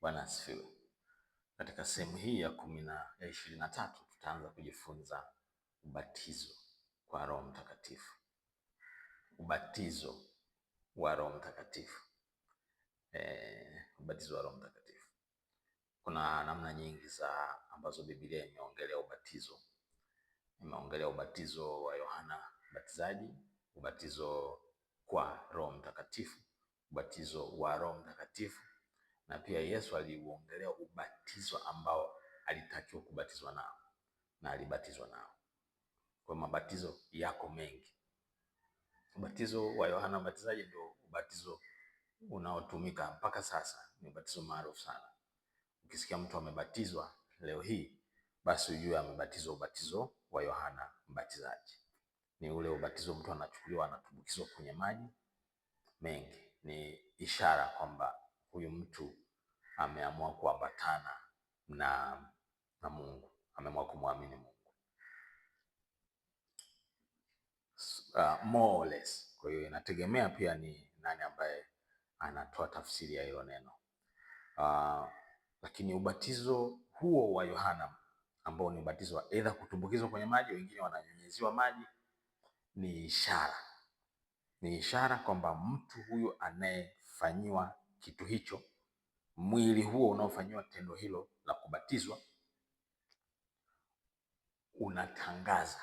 Bwana asifiwe. Katika sehemu hii ya 23 tutaanza kujifunza ubatizo kwa Roho Mtakatifu. Ubatizo wa Roho Mtakatifu. Ubatizo wa Roho Mtakatifu. Kuna namna nyingi ambazo Biblia imeongelea ubatizo. Imeongelea ubatizo wa Yohana Mbatizaji, ubatizo kwa Roho Mtakatifu, ubatizo wa Roho Mtakatifu, na pia Yesu aliuongelea ubatizo ambao alitakiwa kubatizwa nao na alibatizwa nao. Kwa mabatizo yako mengi. Ubatizo wa Yohana Mbatizaji ndio ubatizo unaotumika mpaka sasa, ni ubatizo maarufu sana. Ukisikia mtu amebatizwa leo hii, basi ujue amebatizwa ubatizo wa Yohana Mbatizaji. Ni ule ubatizo mtu anachukuliwa anatumbukizwa kwenye maji mengi. Ni ishara kwamba huyu mtu ameamua kuambatana na Mungu, ameamua kumwamini Mungu. More or less. Kwa hiyo inategemea pia ni nani ambaye anatoa tafsiri ya hilo neno. Lakini ubatizo huo wa Yohana ambao ni ubatizo wa aidha kutumbukizwa kwenye maji, wengine wananyunyiziwa maji, ni ishara kwamba mtu huyu anayefanyiwa kitu hicho, mwili huo unaofanyiwa tendo hilo la kubatizwa, unatangaza.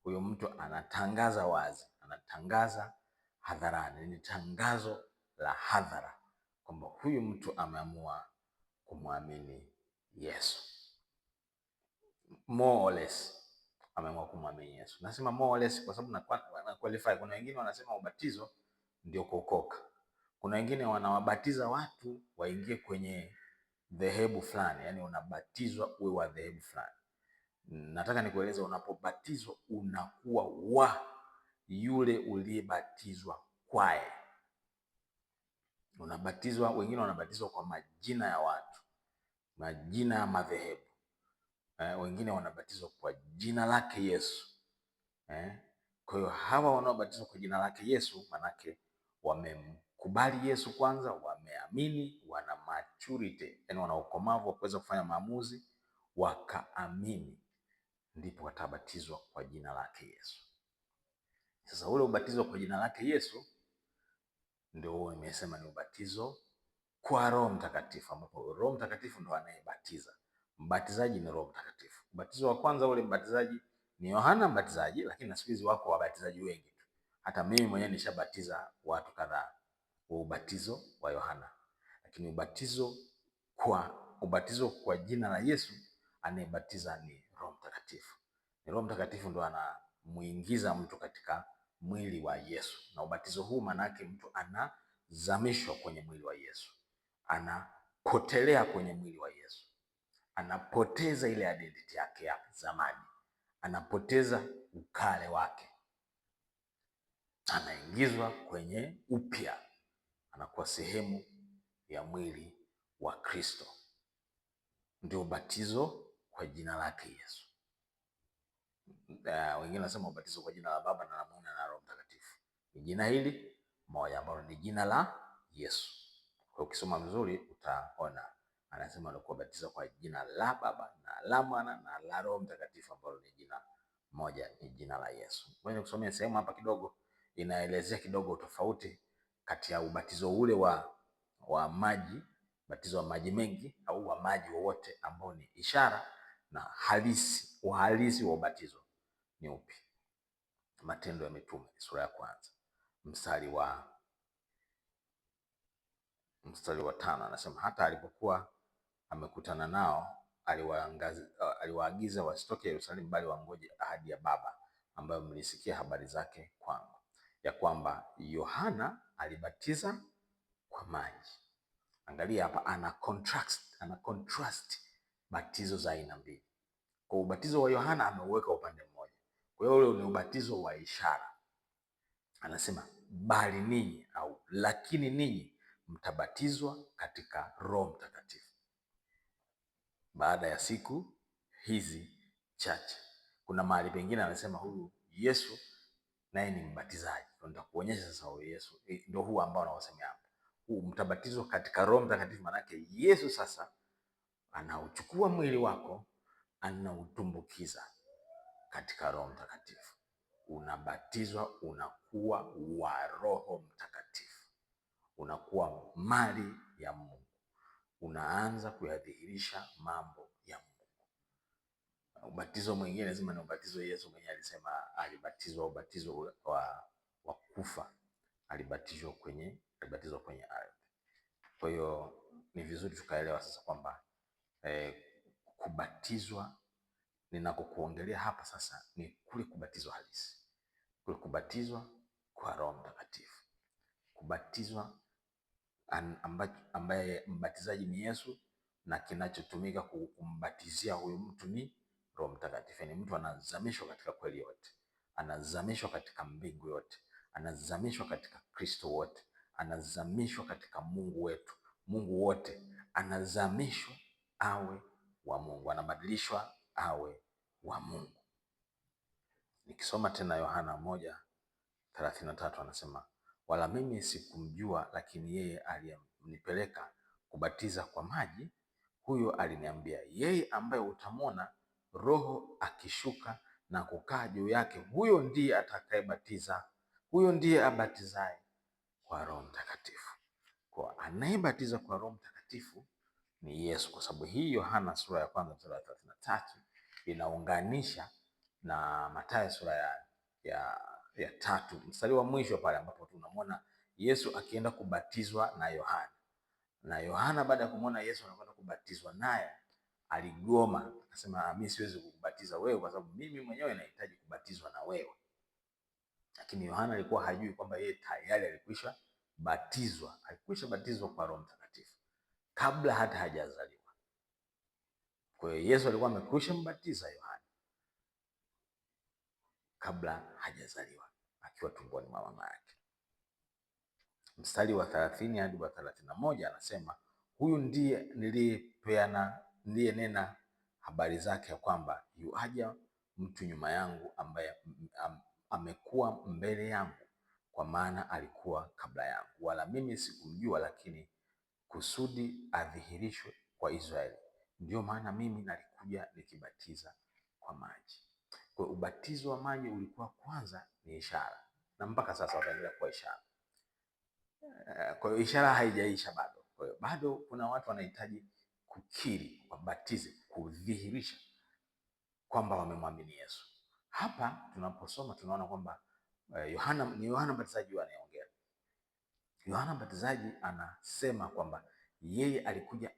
Huyo mtu anatangaza wazi, anatangaza hadharani, ni tangazo la hadhara kwamba huyu mtu ameamua kumwamini Yesu. More or less ameamua kumwamini Yesu. Nasema more or less kwa sababu na qualify. Kuna wengine wanasema ubatizo ndio kuokoka. Kuna wengine wanawabatiza watu waingie kwenye dhehebu fulani, yani unabatizwa uwe wa dhehebu fulani. Nataka nikueleze, unapobatizwa unakuwa wa yule uliyebatizwa kwaye. Unabatizwa, wengine wanabatizwa kwa majina ya watu, majina ya madhehebu. Wengine wanabatizwa kwa jina lake Yesu. Kwa hiyo hawa wanaobatizwa kwa jina lake Yesu manake wamemkubali Yesu kwanza, wameamini, wana maturity, yani wana ukomavu wa kuweza kufanya maamuzi, wakaamini, ndipo watabatizwa kwa jina lake Yesu. Sasa ule ubatizo kwa jina lake Yesu ndio huo nimesema ni ubatizo kwa Roho Mtakatifu, ambapo Roho Mtakatifu ndo anayebatiza. Mbatizaji ni Roho Mtakatifu. Ubatizo wa kwanza ule mbatizaji ni Yohana Mbatizaji, lakini na siku hizi wako wabatizaji wengi tu. Hata mimi mwenyewe nishabatiza watu kadhaa wa ubatizo wa Yohana. Lakini ubatizo kwa jina la Yesu, anayebatiza ni Roho Mtakatifu. Ni Roho Mtakatifu ndo anamuingiza mtu katika mwili wa Yesu. Na ubatizo huu manake mtu anazamishwa kwenye mwili wa Yesu, anapotelea kwenye mwili wa Yesu, anapoteza ile identity yake ya zamani, anapoteza ukale wake, anaingizwa kwenye upya, anakuwa sehemu ya mwili wa Kristo. Ndio ubatizo kwa jina lake Yesu. Wengine wanasema ubatizo kwa jina la Baba na la Mwana na Roho Mtakatifu. Ni jina hili moja ambalo ni jina la Yesu. Kwa ukisoma vizuri utaona anasema ni kubatiza kwa jina la Baba na la Mwana na la Roho Mtakatifu, ambalo ni jina moja, ni jina la Yesu. Ngoja kusomea sehemu hapa kidogo, inaelezea kidogo tofauti kati ya ubatizo ule wa maji, ubatizo wa maji mengi au wa maji wowote ambao ni ishara, na uhalisi wa ubatizo ni upi? Matendo ya Mitume sura ya 1 mstari wa 5 anasema, hata alipokuwa amekutana nao aliwaagiza wasitoke Yerusalemu, bali wangoje ahadi ya Baba, ambayo mlisikia habari zake kwangu, ya kwamba Yohana alibatiza kwa maji. Angalia hapa, ana contrast batizo za aina mbili. Kwa ubatizo wa Yohana ameuweka upande mmoja, kwa hiyo ule ni ubatizo wa ishara. Anasema bali ninyi au lakini ninyi mtabatizwa katika Roho Mtakatifu baada ya siku hizi chache. Kuna mahali pengine anasema huyu Yesu naye ni mbatizaji. Nitakuonyesha sasa huyu Yesu ndio huu ambao anaosemea hapa. mtabatizwa katika Roho Mtakatifu, maanake Yesu sasa anauchukua mwili wako anautumbukiza katika Roho Mtakatifu. Unabatizwa, unakuwa wa Roho Mtakatifu, unakuwa mali ya Mungu, unaanza kuyadhihirisha mambo ya Mungu. Ubatizo mwingine lazima ni ubatizo. Yesu mwenyewe alisema alibatizwa ubatizo wa kufa, alibatizwa kwenye ardhi. Kwa hiyo ni vizuri tukaelewa sasa kwamba kubatizwa ninakokuongelea hapa sasa ni kule kubatizwa halisi, kule kubatizwa kwa Roho Mtakatifu, kubatizwa ambaye mbatizaji ni Yesu na kinachotumika kumbatizia huyu mtu ni Roho Mtakatifu. Ni mtu anazamishwa katika kweli yote, anazamishwa katika mbingu yote, anazamishwa katika Kristo wote, anazamishwa katika Mungu wetu, Mungu wote, anazamishwa awe wa Mungu, anabadilishwa awe wa Mungu. Nikisoma tena Yohana 1:33 anasema, wala mimi sikumjua, lakini yeye aliyenipeleka kubatiza kwa maji, huyo aliniambia, yeye ambaye utamwona Roho akishuka na kukaa juu yake, huyo ndiye atakayebatiza, huyo ndiye abatizaye kwa Roho Mtakatifu. Kwa anayebatiza kwa Roho Mtakatifu ni Yesu, kwa sababu hii Yohana sura ya 1:33 inaunganisha na Mathayo sura ya 3 mstari wa mwisho pale ambapo tunamwona Yesu akienda kubatizwa na Yohana. Na Yohana baada ya kumwona Yesu anakwenda kubatizwa naye aligoma, akasema mimi siwezi kukubatiza wewe kwa sababu mimi mwenyewe nahitaji kubatizwa na wewe. Lakini Yohana alikuwa hajui kwamba yeye tayari alikwisha batizwa kwa Roho Mtakatifu kabla hata hajazaliwa. Kwa hiyo Yesu alikuwa amekwisha mbatiza Yohana kabla hajazaliwa, akiwa tumboni mwa mama yake. Mstari wa 30 hadi wa 31 anasema, huyu ndiye niliyenena habari zake, ya kwamba yuaja mtu nyuma yangu ambaye amekuwa mbele yangu, kwa maana alikuwa kabla yangu, wala mimi sikumjua, lakini kusudi adhihirishwe kwa Israeli, ndio maana mimi nalikuja nikibatiza kwa maji. Kwa ubatizo wa maji ulikuwa kwanza ni ishara, na mpaka sasa utaendelea kuwa ishara. Kwa hiyo ishara haijaisha bado. Kwa hiyo bado kuna watu wanahitaji kukiri, wabatize, kudhihirisha kwamba wamemwamini Yesu. Hapa tunaposoma tunaona kwamba ni Yohana Mbatizaji anayeongea. Yohana Mbatizaji anasema kwamba yeye alikuja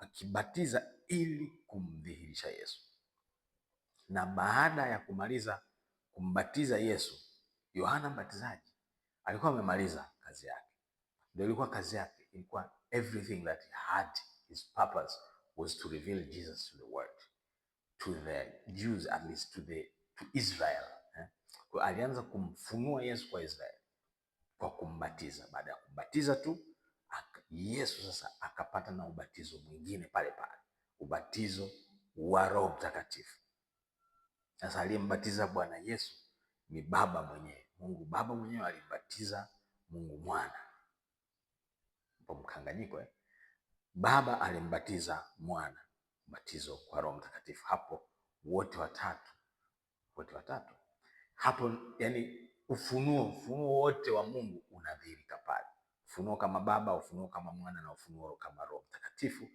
akibatiza ili kumdhihirisha Yesu, na baada ya kumaliza kumbatiza Yesu, Yohana Mbatizaji alikuwa amemaliza kazi yake. Ndio ilikuwa kazi yake, ilikuwa everything that he had, his purpose was to reveal Jesus to the world, to the Jews, at least to Israel. Kwa alianza kumfunua Yesu kwa Israeli kwa kumbatiza. Baada ya kumbatiza tu Yesu sasa akapata na ubatizo mwingine pale pale, ubatizo wa Roho Mtakatifu. Sasa aliyembatiza Bwana Yesu ni Baba mwenyewe. Mungu Baba mwenyewe alimbatiza Mungu Mwana. Hapo mkanganyiko Baba alimbatiza Mwana, ubatizo kwa Roho Mtakatifu. Hapo wote watatu hapo, yani ufunuo wote wa Mungu unadhihirika pale. Ufunuo kama Baba, ufunuo kama Mwana na ufunuo kama Roho Mtakatifu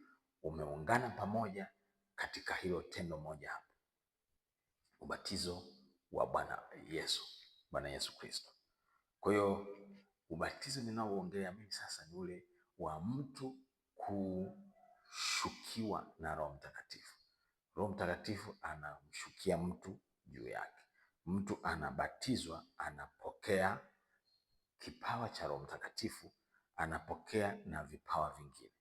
umeungana pamoja katika hilo tendo moja hapo, ubatizo wa Bwana Yesu Kristo. Kwa hiyo ubatizo ninaoongea mimi sasa ni ule wa mtu kushukiwa na Roho Mtakatifu. Roho Mtakatifu anamshukia mtu juu yake. Mtu anabatizwa, anapokea kipawa cha Roho Mtakatifu, anapokea na vipawa vingine.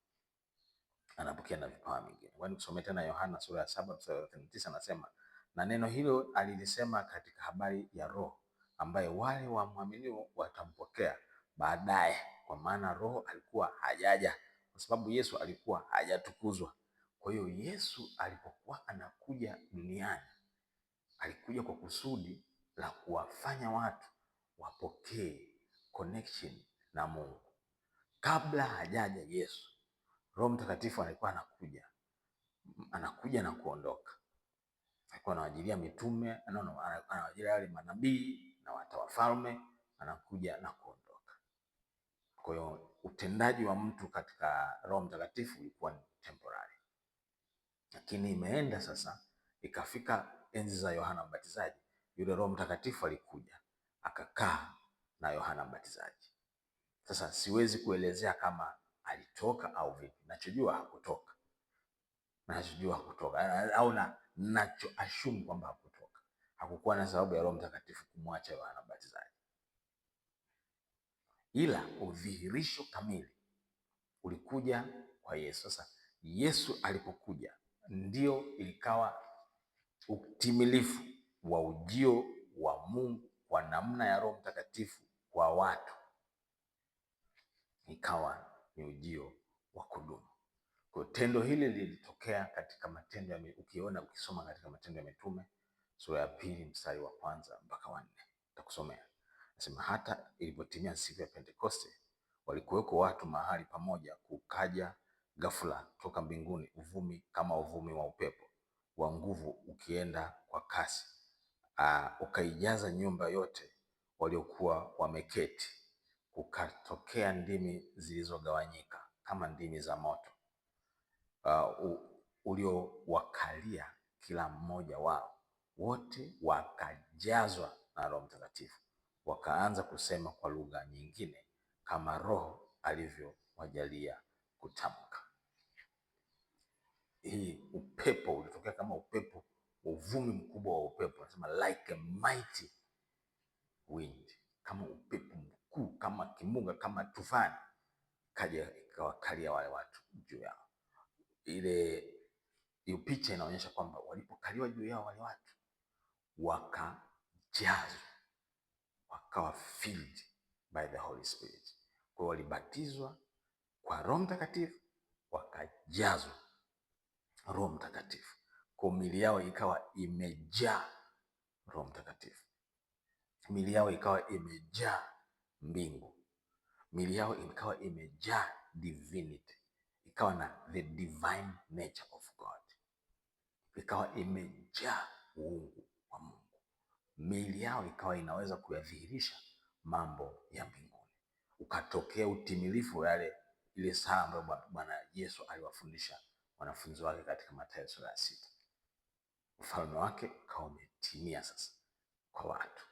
Kwani kusomea tena Yohana sura ya 7:39 anasema, na neno hilo alilisema katika habari ya Roho, ambaye wale wamwaminio watampokea baadaye, kwa maana Roho alikuwa hajaja, kwa sababu Yesu alikuwa hajatukuzwa. Kwa hiyo Yesu alipokuwa anakuja duniani, alikuja kwa kusudi la kuwafanya watu wapokee connection na Mungu. kabla hajaja Yesu, Roho Mtakatifu alikuwa anakuja na kuondoka. Alikuwa anawajilia mitume, anawajilia wale manabii na wafalme, anakuja na kuondoka. Kwa hiyo utendaji wa mtu katika Roho Mtakatifu ulikuwa ni temporary. Lakini imeenda sasa, ikafika enzi za Yohana Mbatizaji, yule Roho Mtakatifu alikuja akakaa na Yohana Mbatizaji. Sasa siwezi kuelezea kama alitoka au vipi, nachojua hakutoka au nacho assume kwamba hakutoka. Hakukuwa na sababu ya Roho Mtakatifu kumwacha Yohana Mbatizaji, ila udhihirisho kamili ulikuja kwa Yesu. Sasa Yesu alipokuja ndio ilikawa utimilifu wa ujio wa Mungu kwa namna ya Roho Mtakatifu kwa watu, ikawa ni ujio wa kudumu. Kwa tendo hili lilitokea katika matendo ya ukisoma katika Matendo ya Mitume sura ya 2 mstari wa 1 mpaka 4, nitakusomea. Nasema, hata ilipotimia siku ya Pentekoste, walikuweko watu mahali pamoja, kukaja ghafula toka mbinguni uvumi kama uvumi wa upepo wa nguvu ukienda kwa kasi, ukaijaza nyumba yote waliokuwa wameketi. Kukatokea ndimi zilizogawanyika kama ndimi za moto, uliowakalia kila mmoja wao. Wote wakajazwa na Roho Mtakatifu, wakaanza kusema kwa lugha nyingine kama Roho alivyowajalia kutamka. Hii upepo ulitokea kama upepo, uvumi mkubwa wa upepo, nasema like a mighty wind, kama upepo mkuu, kama kimbunga, kama tufani, kaja ikawakalia wale watu juu yao. Hiyo picha inaonyesha kwamba walipokaliwa juu yao wale watu, wakajazwa, wakawa filled by the Holy Spirit. Kwa hiyo walibatizwa kwa Roho Mtakatifu, wakajazwa Roho Mtakatifu. Kwa miili yao ikawa imejaa Roho Mtakatifu, miili yao ikawa imejaa mbingu, miili yao ikawa imejaa divinity, ikawa na the divine nature of God, ikawa imejaa uungu wa Mungu. Miili yao ikawa inaweza kuyadhihirisha mambo ya mbinguni. Ukatokea utimilifu ile sala ambayo Bwana Yesu aliwafundisha wanafunzi wake katika Mathayo sura ya 6. Ufalme wake ukawa umetimia sasa kwa watu.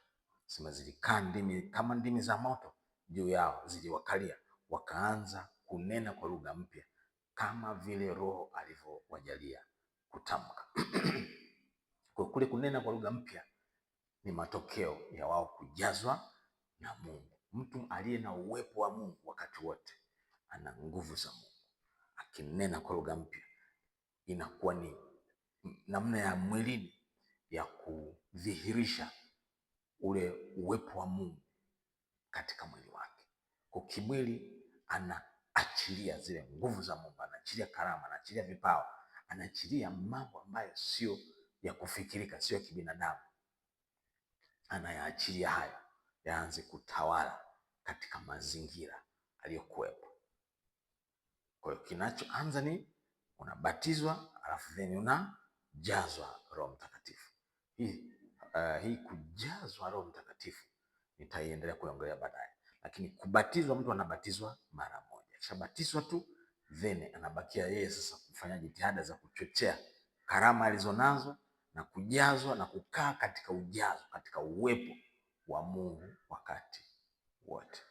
Sema zilikaa ndimi kama ndimi za moto juu yao, ziliwakalia, wakaanza kunena kwa lugha mpya kama vile Roho alivyowajalia kutamka. Kwa kule kunena kwa lugha mpya ni matokeo ya wao kujazwa na Mungu. Mtu aliye na uwepo wa Mungu wakati wote ana nguvu za Mungu. Akinena kwa lugha mpya inakuwa ni namna ya mwilini ya kudhihirisha ule uwepo wa Mungu katika mwili wake. Kwa kimwili anaachilia zile nguvu za Mungu, anaachilia karama, anaachilia vipawa, anaachilia mambo ambayo sio ya kufikirika, sio ya kibinadamu. Anayaachilia hayo yaanze kutawala katika mazingira aliyokuwepo. Kwa hiyo kinachoanza ni unabatizwa, alafu then unajazwa Roho Mtakatifu. Hii kujazwa Roho Mtakatifu nitaiendelea kuongelea baadaye, lakini kubatizwa, mtu anabatizwa mara moja, kishabatizwa tu then anabakia yeye sasa kufanya jitihada za kuchochea karama alizonazo na kujazwa na kukaa katika ujazo, katika uwepo wa Mungu wakati wote.